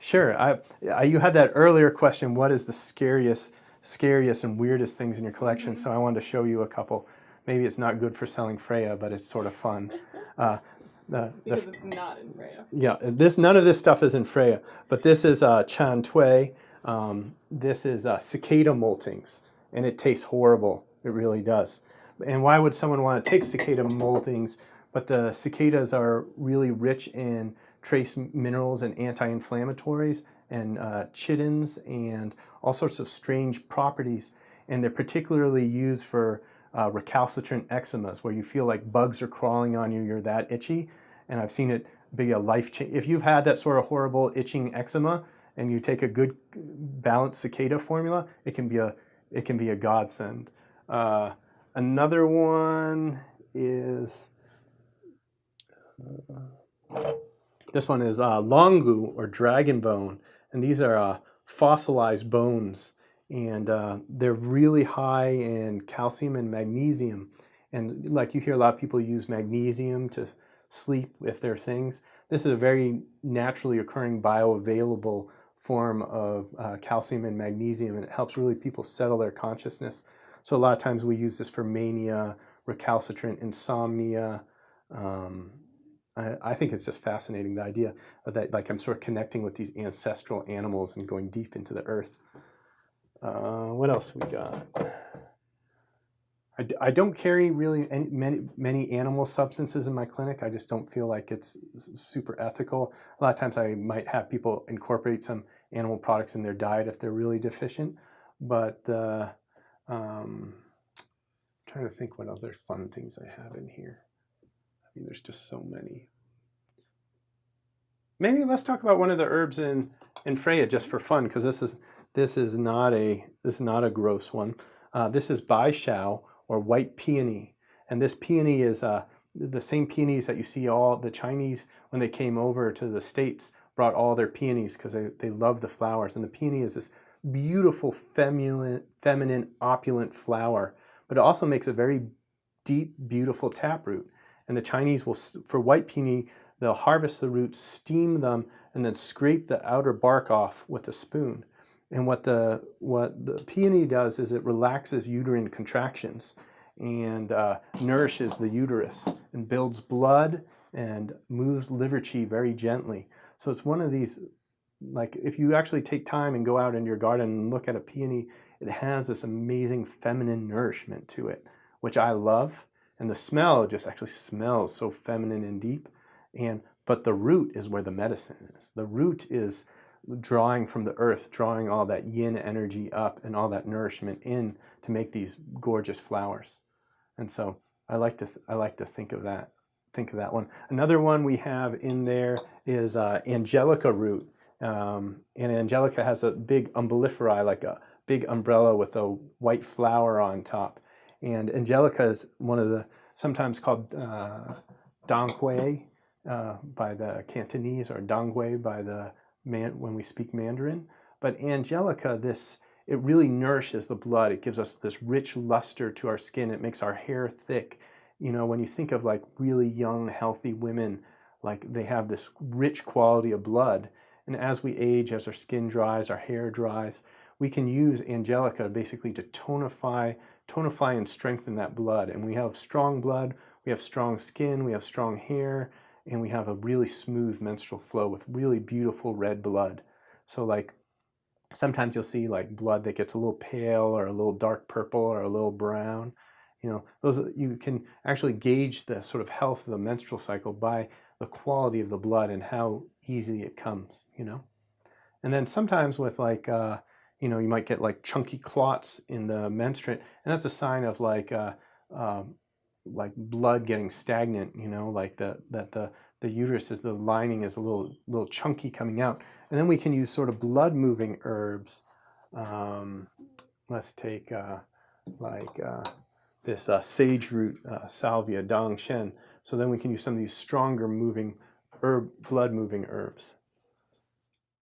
Sure. You had that earlier question, what is the scariest and weirdest things in your collection? So I wanted to show you a couple. Maybe it's not good for selling Freya, but it's sort of fun. Because it's not in Freya. Yeah, none of this stuff is in Freya, but this is Chan Tui. This is cicada moltings, and it tastes horrible. It really does. And why would someone want to take cicada moltings? But the cicadas are really rich in trace minerals and anti-inflammatories and chitins and all sorts of strange properties. And they're particularly used for recalcitrant eczemas, where you feel like bugs are crawling on you, you're that itchy. And I've seen it be a life change. If you've had that sort of horrible itching eczema and you take a good balanced cicada formula, it can be a godsend. Another one is this one is longu or dragon bone, and these are fossilized bones, and they're really high in calcium and magnesium. And like you hear a lot of people use magnesium to sleep if they're things. This is a very naturally occurring bioavailable form of calcium and magnesium, and it helps really people settle their consciousness. So a lot of times we use this for mania, recalcitrant insomnia. I think it's just fascinating, the idea of that, like I'm sort of connecting with these ancestral animals and going deep into the earth. What else we got? I don't carry really many animal substances in my clinic. I just don't feel like it's super ethical. A lot of times I might have people incorporate some animal products in their diet if they're really deficient. But I'm trying to think what other fun things I have in here. I mean, there's just so many. Maybe let's talk about one of the herbs in Freya just for fun, because this is not a gross one. This is Bai Shao, or white peony. And this peony is the same peonies that you see all the Chinese, when they came over to the States, brought all their peonies because they love the flowers. And the peony is this beautiful, feminine, opulent flower, but it also makes a very deep, beautiful taproot. And the Chinese will, for white peony, they'll harvest the roots, steam them, and then scrape the outer bark off with a spoon. And what the peony does is it relaxes uterine contractions and nourishes the uterus and builds blood and moves liver qi very gently. So it's one of these, like if you actually take time and go out in your garden and look at a peony, it has this amazing feminine nourishment to it, which I love. And the smell just actually smells so feminine and deep. But the root is where the medicine is. The root is drawing from the earth, drawing all that yin energy up and all that nourishment in to make these gorgeous flowers. And so I like to think of that one. Another one we have in there is angelica root. And angelica has a big umbelliferae, like a big umbrella with a white flower on top. And angelica is one of the, sometimes called donghui by the Cantonese, or donghui by the when we speak Mandarin. But angelica, it really nourishes the blood. It gives us this rich luster to our skin. It makes our hair thick. You know, when you think of like really young, healthy women, like they have this rich quality of blood. And as we age, as our skin dries, our hair dries, we can use angelica basically to tonify and strengthen that blood. And we have strong blood, we have strong skin, we have strong hair, and we have a really smooth menstrual flow with really beautiful red blood. So like sometimes you'll see like blood that gets a little pale or a little dark purple or a little brown. You know, you can actually gauge the sort of health of the menstrual cycle by the quality of the blood and how easy it comes, you know. And then sometimes with like, you know, you might get like chunky clots in the menstruate, and that's a sign of like blood getting stagnant, you know, like the uterus is, the lining is a little chunky coming out. And then we can use sort of blood moving herbs. Let's take this sage root, salvia, dong shen. So then we can use some of these stronger blood moving herbs.